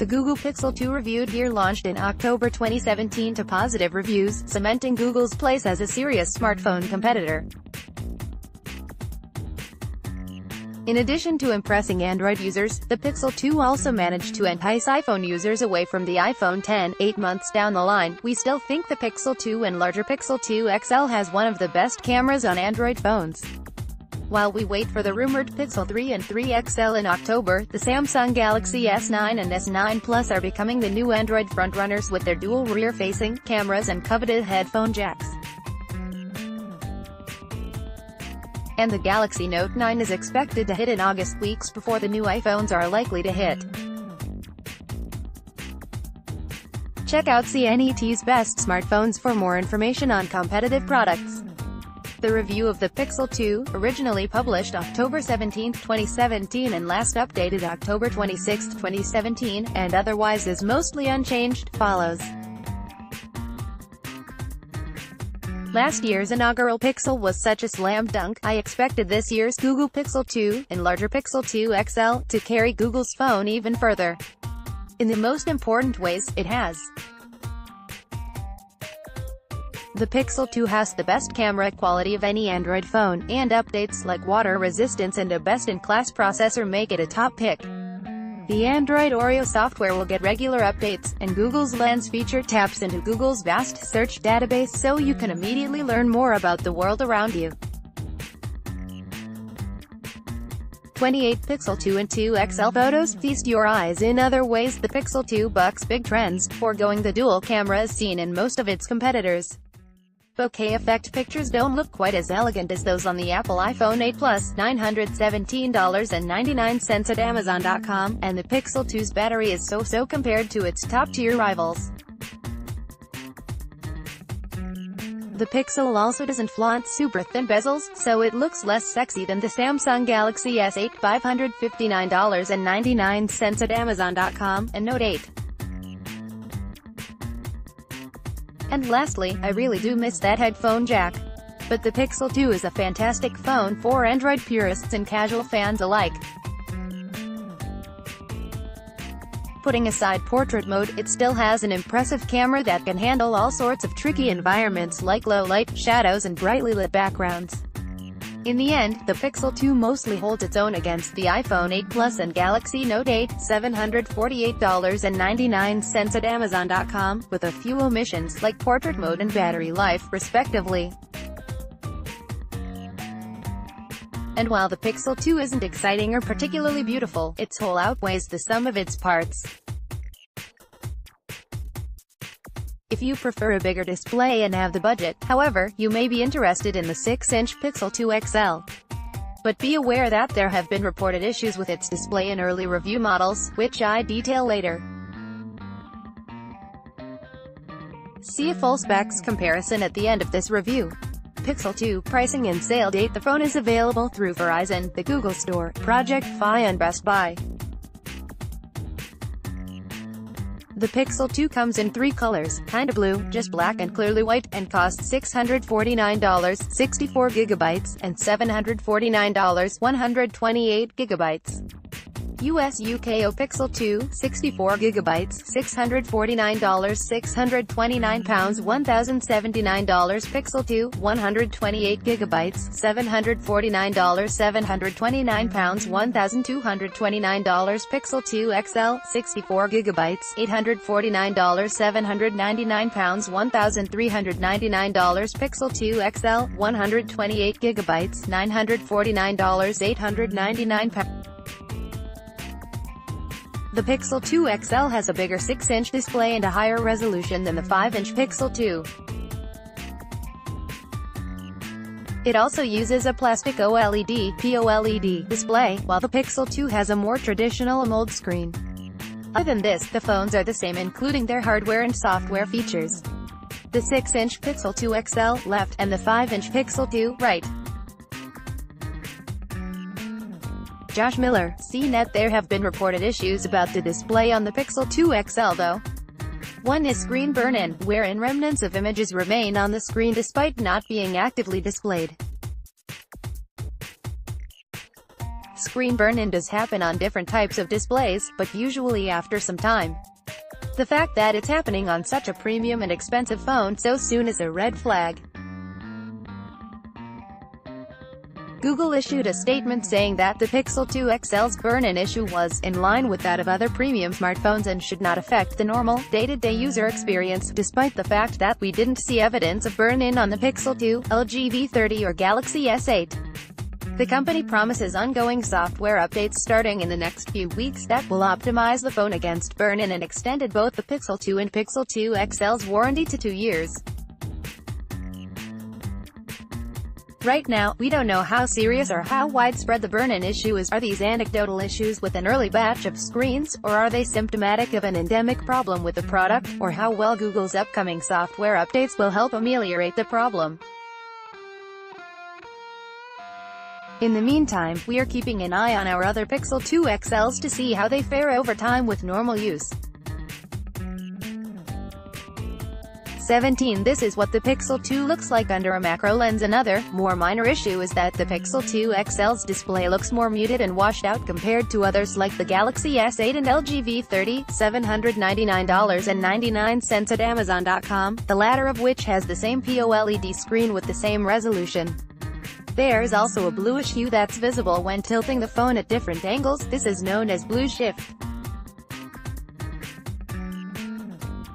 The Google Pixel 2 reviewed here launched in October 2017 to positive reviews, cementing Google's place as a serious smartphone competitor. In addition to impressing Android users, the Pixel 2 also managed to entice iPhone users away from the iPhone X. 8 months down the line, we still think the Pixel 2 and larger Pixel 2 XL has one of the best cameras on Android phones. While we wait for the rumored Pixel 3 and 3 XL in October, the Samsung Galaxy S9 and S9 Plus are becoming the new Android frontrunners with their dual rear-facing cameras and coveted headphone jacks. And the Galaxy Note 9 is expected to hit in August, weeks before the new iPhones are likely to hit. Check out X.Eight's best smartphones for more information on competitive products. The review of the Pixel 2, originally published October 17, 2017 and last updated October 26, 2017, and otherwise is mostly unchanged, follows. Last year's inaugural Pixel was such a slam dunk, I expected this year's Google Pixel 2, and larger Pixel 2 XL, to carry Google's phone even further. In the most important ways, it has. The Pixel 2 has the best camera quality of any Android phone, and updates like water resistance and a best-in-class processor make it a top pick. The Android Oreo software will get regular updates, and Google's Lens feature taps into Google's vast search database so you can immediately learn more about the world around you. 28 Pixel 2 and 2 XL photos feast your eyes in other ways. The Pixel 2 bucks big trends, foregoing the dual cameras seen in most of its competitors. Bokeh effect pictures don't look quite as elegant as those on the Apple iPhone 8 Plus, $917.99 at Amazon.com, and the Pixel 2's battery is so-so compared to its top-tier rivals. The Pixel also doesn't flaunt super thin bezels, so it looks less sexy than the Samsung Galaxy S8, $559.99 at Amazon.com, and Note 8. And lastly, I really do miss that headphone jack. But the Pixel 2 is a fantastic phone for Android purists and casual fans alike. Putting aside portrait mode, it still has an impressive camera that can handle all sorts of tricky environments like low light, shadows and brightly lit backgrounds. In the end, the Pixel 2 mostly holds its own against the iPhone 8 Plus and Galaxy Note 8, $748.99 at Amazon.com, with a few omissions like portrait mode and battery life, respectively. And while the Pixel 2 isn't exciting or particularly beautiful, its whole outweighs the sum of its parts. If you prefer a bigger display and have the budget, however, you may be interested in the 6-inch Pixel 2 XL. But be aware that there have been reported issues with its display in early review models, which I detail later. See a full specs comparison at the end of this review. Pixel 2 pricing and sale date. The phone is available through Verizon, the Google Store, Project Fi and Best Buy. The Pixel 2 comes in 3 colors, kinda blue, just black and clearly white, and costs $649, 64GB, and $749, 128GB. US UK Pixel 2, 64GB, $649, 629 pounds, $1,079. Pixel 2, 128GB, $749, 729 pounds, $1,229. Pixel 2 XL, 64GB, $849, 799 pounds, $1,399. Pixel 2 XL, 128GB, $949, 899 pounds. The Pixel 2 XL has a bigger 6-inch display and a higher resolution than the 5-inch Pixel 2. It also uses a plastic OLED (POLED) display, while the Pixel 2 has a more traditional AMOLED screen. Other than this, the phones are the same including their hardware and software features. The 6-inch Pixel 2 XL, left, and the 5-inch Pixel 2, right. Josh Miller, CNET. There have been reported issues about the display on the Pixel 2 XL though. One is screen burn-in, wherein remnants of images remain on the screen despite not being actively displayed. Screen burn-in does happen on different types of displays, but usually after some time. The fact that it's happening on such a premium and expensive phone so soon is a red flag. Google issued a statement saying that the Pixel 2 XL's burn-in issue was in line with that of other premium smartphones and should not affect the normal, day-to-day user experience, despite the fact that we didn't see evidence of burn-in on the Pixel 2, LG V30 or Galaxy S8. The company promises ongoing software updates starting in the next few weeks that will optimize the phone against burn-in and extended both the Pixel 2 and Pixel 2 XL's warranty to 2 years. Right now, we don't know how serious or how widespread the burn-in issue is. Are these anecdotal issues with an early batch of screens, or are they symptomatic of an endemic problem with the product, or how well Google's upcoming software updates will help ameliorate the problem? In the meantime, we are keeping an eye on our other Pixel 2 XLs to see how they fare over time with normal use. 17. This is what the Pixel 2 looks like under a macro lens. Another, more minor issue is that the Pixel 2 XL's display looks more muted and washed out compared to others like the Galaxy S8 and LG V30, $799.99 at Amazon.com, the latter of which has the same POLED screen with the same resolution. There is also a bluish hue that's visible when tilting the phone at different angles. This is known as blue shift.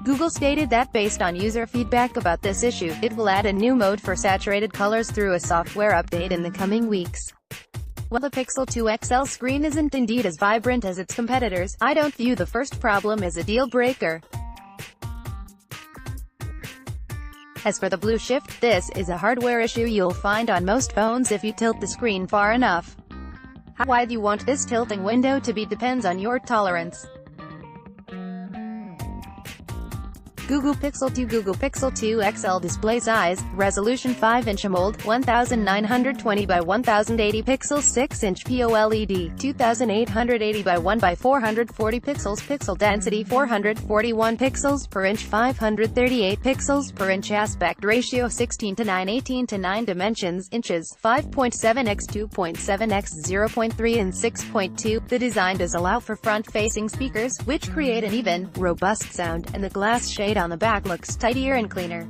Google stated that based on user feedback about this issue, it will add a new mode for saturated colors through a software update in the coming weeks. While the Pixel 2 XL screen isn't indeed as vibrant as its competitors, I don't view the first problem as a deal-breaker. As for the blue shift, this is a hardware issue you'll find on most phones if you tilt the screen far enough. How wide you want this tilting window to be depends on your tolerance. Google Pixel 2 XL display size, resolution 5-inch AMOLED, 1920 by 1080 pixels, 6-inch POLED, 2880 by 1 by 440 pixels, pixel density 441 pixels per inch, 538 pixels per inch, aspect ratio 16:9, 18:9, dimensions, inches, 5.7x 2.7x 0.3 and 6.2. The design does allow for front-facing speakers, which create an even, robust sound, and the glass shade on the back looks tidier and cleaner.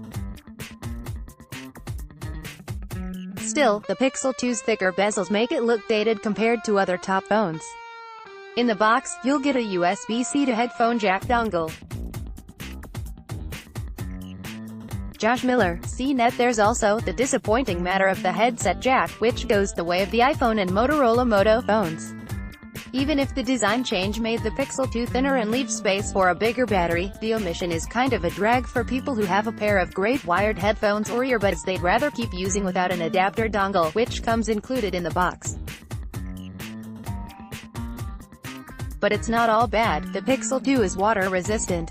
Still, the Pixel 2's thicker bezels make it look dated compared to other top phones. In the box, you'll get a USB-C to headphone jack dongle. Josh Miller, CNET. There's also the disappointing matter of the headset jack, which goes the way of the iPhone and Motorola Moto phones. Even if the design change made the Pixel 2 thinner and leaves space for a bigger battery, the omission is kind of a drag for people who have a pair of great wired headphones or earbuds they'd rather keep using without an adapter dongle, which comes included in the box. But it's not all bad. The Pixel 2 is water resistant.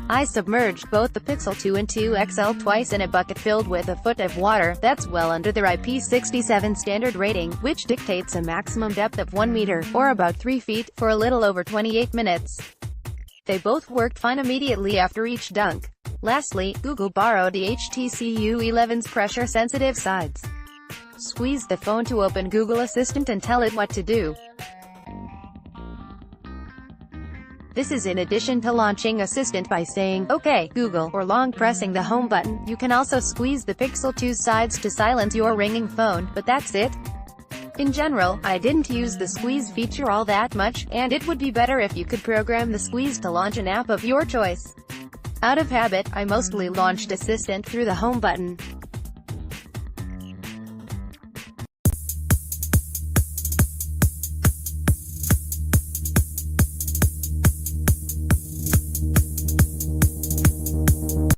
I submerged both the Pixel 2 and 2 XL twice in a bucket filled with a foot of water. That's well under their IP67 standard rating, which dictates a maximum depth of 1 meter, or about 3 feet, for a little over 28 minutes. They both worked fine immediately after each dunk. Lastly, Google borrowed the HTC U11's pressure-sensitive sides. Squeeze the phone to open Google Assistant and tell it what to do. This is in addition to launching Assistant by saying, "OK, Google," or long pressing the home button. You can also squeeze the Pixel 2's sides to silence your ringing phone, but that's it. In general, I didn't use the squeeze feature all that much, and it would be better if you could program the squeeze to launch an app of your choice. Out of habit, I mostly launched Assistant through the home button.